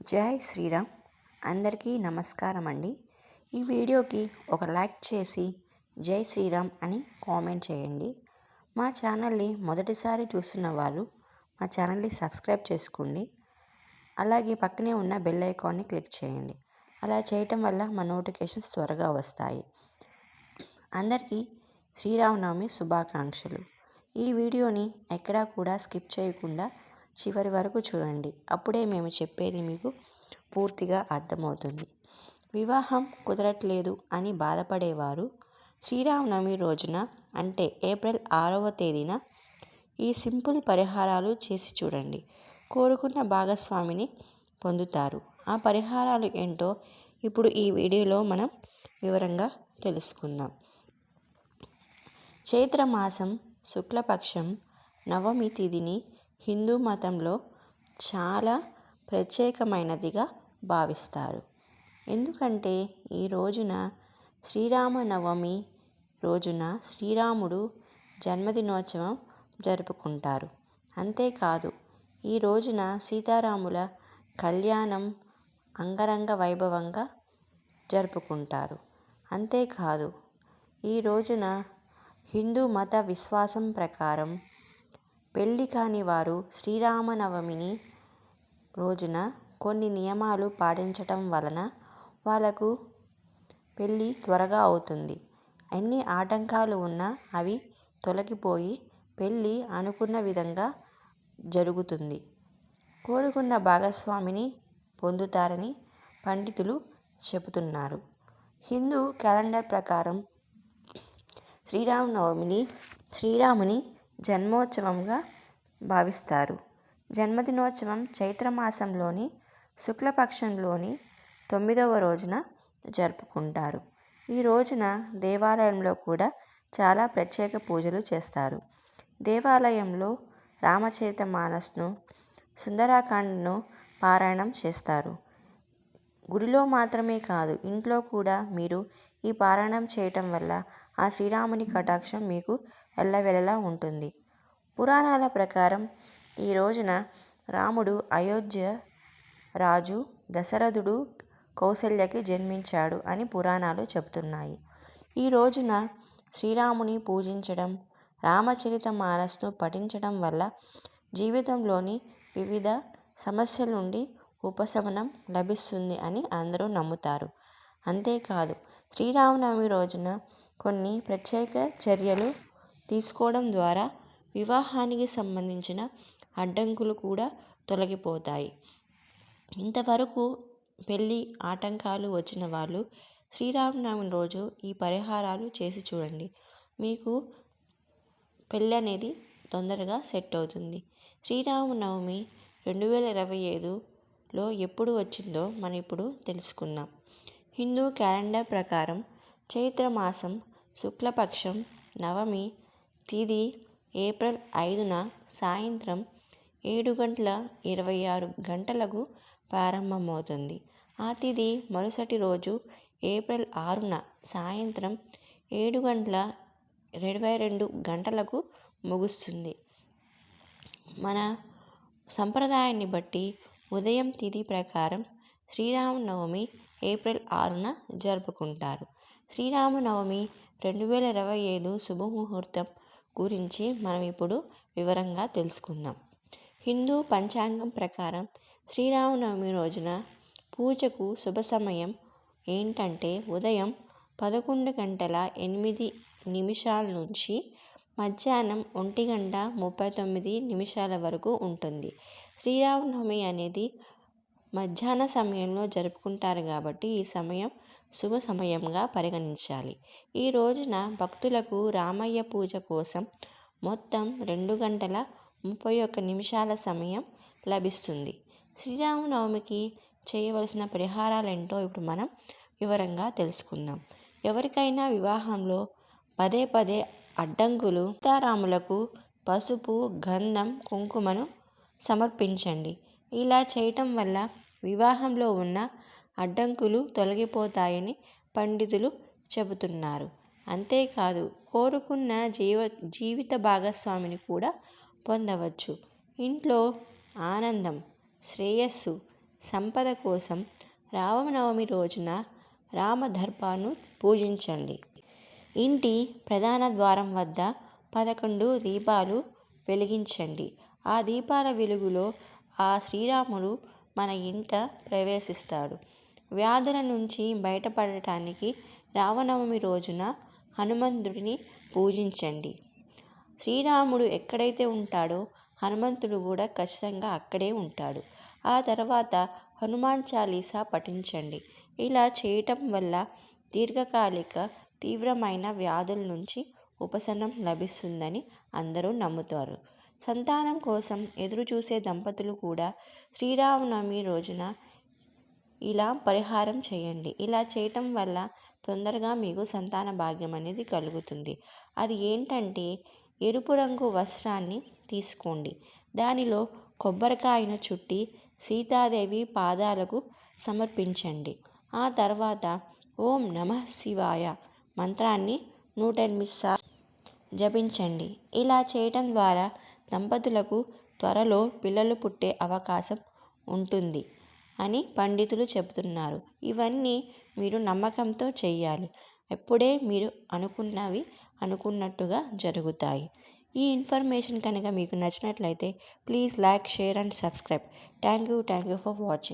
జై శ్రీరామ్. అందరికీ నమస్కారం అండి. ఈ వీడియోకి ఒక లైక్ చేసి జై శ్రీరామ్ అని కామెంట్ చేయండి. మా ఛానల్ని మొదటిసారి చూస్తున్న వాళ్ళు మా ఛానల్ని సబ్స్క్రైబ్ చేసుకోండి. అలాగే పక్కనే ఉన్న బెల్ ఐకాన్ని క్లిక్ చేయండి. అలా చేయటం వల్ల మా నోటిఫికేషన్స్ త్వరగా వస్తాయి. అందరికీ శ్రీరామనవమి శుభాకాంక్షలు. ఈ వీడియోని ఎక్కడా కూడా స్కిప్ చేయకుండా చివరి వరకు చూడండి. అప్పుడే మేము చెప్పేది మీకు పూర్తిగా అర్థమవుతుంది. వివాహం కుదరట్లేదు అని బాధపడేవారు శ్రీరామనవమి రోజున అంటే ఏప్రిల్ 6వ తేదీన ఈ సింపుల్ పరిహారాలు చేసి చూడండి. కోరుకున్న భాగస్వామిని పొందుతారు. ఆ పరిహారాలు ఏంటో ఇప్పుడు ఈ వీడియోలో మనం వివరంగా తెలుసుకుందాం. చైత్రమాసం శుక్లపక్షం నవమి తిథిని హిందూ మతంలో చాలా ప్రత్యేకమైనదిగా భావిస్తారు. ఎందుకంటే ఈ రోజున శ్రీరామనవమి రోజున శ్రీరాముడు జన్మదినోత్సవం జరుపుకుంటారు. అంతేకాదు ఈ రోజున సీతారాముల కళ్యాణం అంగరంగ వైభవంగా జరుపుకుంటారు. అంతేకాదు ఈ రోజున హిందూ మత విశ్వాసం ప్రకారం పెళ్లి కాని వారు శ్రీరామనవమిని రోజున కొన్ని నియమాలు పాటించటం వలన వాళ్ళకు పెళ్ళి త్వరగా అవుతుంది. ఎన్ని ఆటంకాలు ఉన్నా అవి తొలగిపోయి పెళ్ళి అనుకున్న విధంగా జరుగుతుంది. కోరుకున్న భాగస్వామిని పొందుతారని పండితులు చెబుతున్నారు. హిందూ క్యాలెండర్ ప్రకారం శ్రీరామనవమిని శ్రీరాముని జన్మోత్సవంగా భావిస్తారు. జన్మదినోత్సవం చైత్రమాసంలోని శుక్లపక్షంలోని 9వ రోజున జరుపుకుంటారు. ఈ రోజున దేవాలయంలో కూడా చాలా ప్రత్యేక పూజలు చేస్తారు. దేవాలయంలో రామచరితమానస్ను సుందరకాండను పారాయణం చేస్తారు. గుడిలో మాత్రమే కాదు ఇంట్లో కూడా మీరు ఈ పారాయణం చేయటం వల్ల ఆ శ్రీరాముని కటాక్షం మీకు ఎల్లవెల్లలా ఉంటుంది. పురాణాల ప్రకారం ఈ రోజున రాముడు అయోధ్య రాజు దశరథుడు కౌసల్యకి జన్మించాడు అని పురాణాలు చెబుతున్నాయి. ఈ రోజున శ్రీరాముని పూజించడం, రామచరితమానస్ను పఠించడం వల్ల జీవితంలోని వివిధ సమస్యల నుండి ఉపశమనం లభిస్తుంది అని అందరూ నమ్ముతారు. అంతేకాదు శ్రీరామనవమి రోజున కొన్ని ప్రత్యేక చర్యలు తీసుకోవడం ద్వారా వివాహానికి సంబంధించిన అడ్డంకులు కూడా తొలగిపోతాయి. ఇంతవరకు పెళ్ళి ఆటంకాలు వచ్చిన వాళ్ళు శ్రీరామనవమి రోజు ఈ పరిహారాలు చేసి చూడండి. మీకు పెళ్ళి అనేది తొందరగా సెట్ అవుతుంది. శ్రీరామనవమి 2025లో ఎప్పుడు వచ్చిందో మనం ఇప్పుడు తెలుసుకుందాం. హిందూ క్యాలెండర్ ప్రకారం చైత్రమాసం శుక్లపక్షం నవమి తిథి ఏప్రిల్ 5న సాయంత్రం 7:26 ప్రారంభమవుతుంది. ఆ తిథి మరుసటి రోజు ఏప్రిల్ 6న సాయంత్రం 7:22 ముగుస్తుంది. మన సంప్రదాయాన్ని బట్టి ఉదయం తిథి ప్రకారం శ్రీరామనవమి ఏప్రిల్ 6న జరుపుకుంటారు. శ్రీరామనవమి 2025 శుభముహూర్తం గురించి మనం ఇప్పుడు వివరంగా తెలుసుకుందాం. హిందూ పంచాంగం ప్రకారం శ్రీరామనవమి రోజున పూజకు శుభ సమయం ఏంటంటే ఉదయం 11:08 నుంచి మధ్యాహ్నం 1:39 వరకు ఉంటుంది. శ్రీరామనవమి అనేది మధ్యాహ్న సమయంలో జరుపుకుంటారు కాబట్టి ఈ సమయం శుభ సమయంగా పరిగణించాలి. ఈ రోజున భక్తులకు రామయ్య పూజ కోసం మొత్తం 2:31 సమయం లభిస్తుంది. శ్రీరామనవమికి చేయవలసిన పరిహారాలేంటో ఇప్పుడు మనం వివరంగా తెలుసుకుందాం. ఎవరికైనా వివాహంలో పదే పదే అడ్డంకులు సీతారాములకు పసుపు, గంధం, కుంకుమను సమర్పించండి. ఇలా చేయటం వల్ల వివాహంలో ఉన్న అడ్డంకులు తొలగిపోతాయని పండితులు చెబుతున్నారు. అంతేకాదు కోరుకున్న జీవిత భాగస్వామిని కూడా పొందవచ్చు. ఇంట్లో ఆనందం, శ్రేయస్సు సంపద కోసం రామనవమి రోజున రామదర్భాను పూజించండి. ఇంటి ప్రధాన ద్వారం వద్ద 11 దీపాలు వెలిగించండి. ఆ దీపాల వెలుగులో ఆ శ్రీరాముడు మన ఇంట ప్రవేశిస్తాడు. వ్యాధుల నుంచి బయటపడటానికి రామనవమి రోజున హనుమంతుడిని పూజించండి. శ్రీరాముడు ఎక్కడైతే ఉంటాడో హనుమంతుడు కూడా ఖచ్చితంగా అక్కడే ఉంటాడు. ఆ తర్వాత హనుమాన్ చాలీసా పఠించండి. ఇలా చేయటం వల్ల దీర్ఘకాలిక తీవ్రమైన వ్యాధుల నుంచి ఉపశమనం లభిస్తుందని అందరూ నమ్ముతారు. సంతానం కోసం ఎదురు చూసే దంపతులు కూడా శ్రీరామనవమి రోజున ఇలా పరిహారం చేయండి. ఇలా చేయటం వల్ల తొందరగా మీకు సంతాన భాగ్యం అనేది కలుగుతుంది. అది ఏంటంటే ఎరుపు రంగు వస్త్రాన్ని తీసుకోండి. దానిలో కొబ్బరికాయను చుట్టి సీతాదేవి పాదాలకు సమర్పించండి. ఆ తర్వాత ఓం నమః శివాయ మంత్రాన్ని 108 సార్లు జపించండి. ఇలా చేయటం ద్వారా దంపతులకు త్వరలో పిల్లలు పుట్టే అవకాశం ఉంటుంది అని పండితులు చెబుతున్నారు. ఇవన్నీ మీరు నమ్మకంతో చేయాలి. ఎప్పుడే మీరు అనుకున్నవి అనుకున్నట్టుగా జరుగుతాయి. ఈ ఇన్ఫర్మేషన్ కనుక మీకు నచ్చినట్లయితే please like, share and subscribe. Thank you for watching.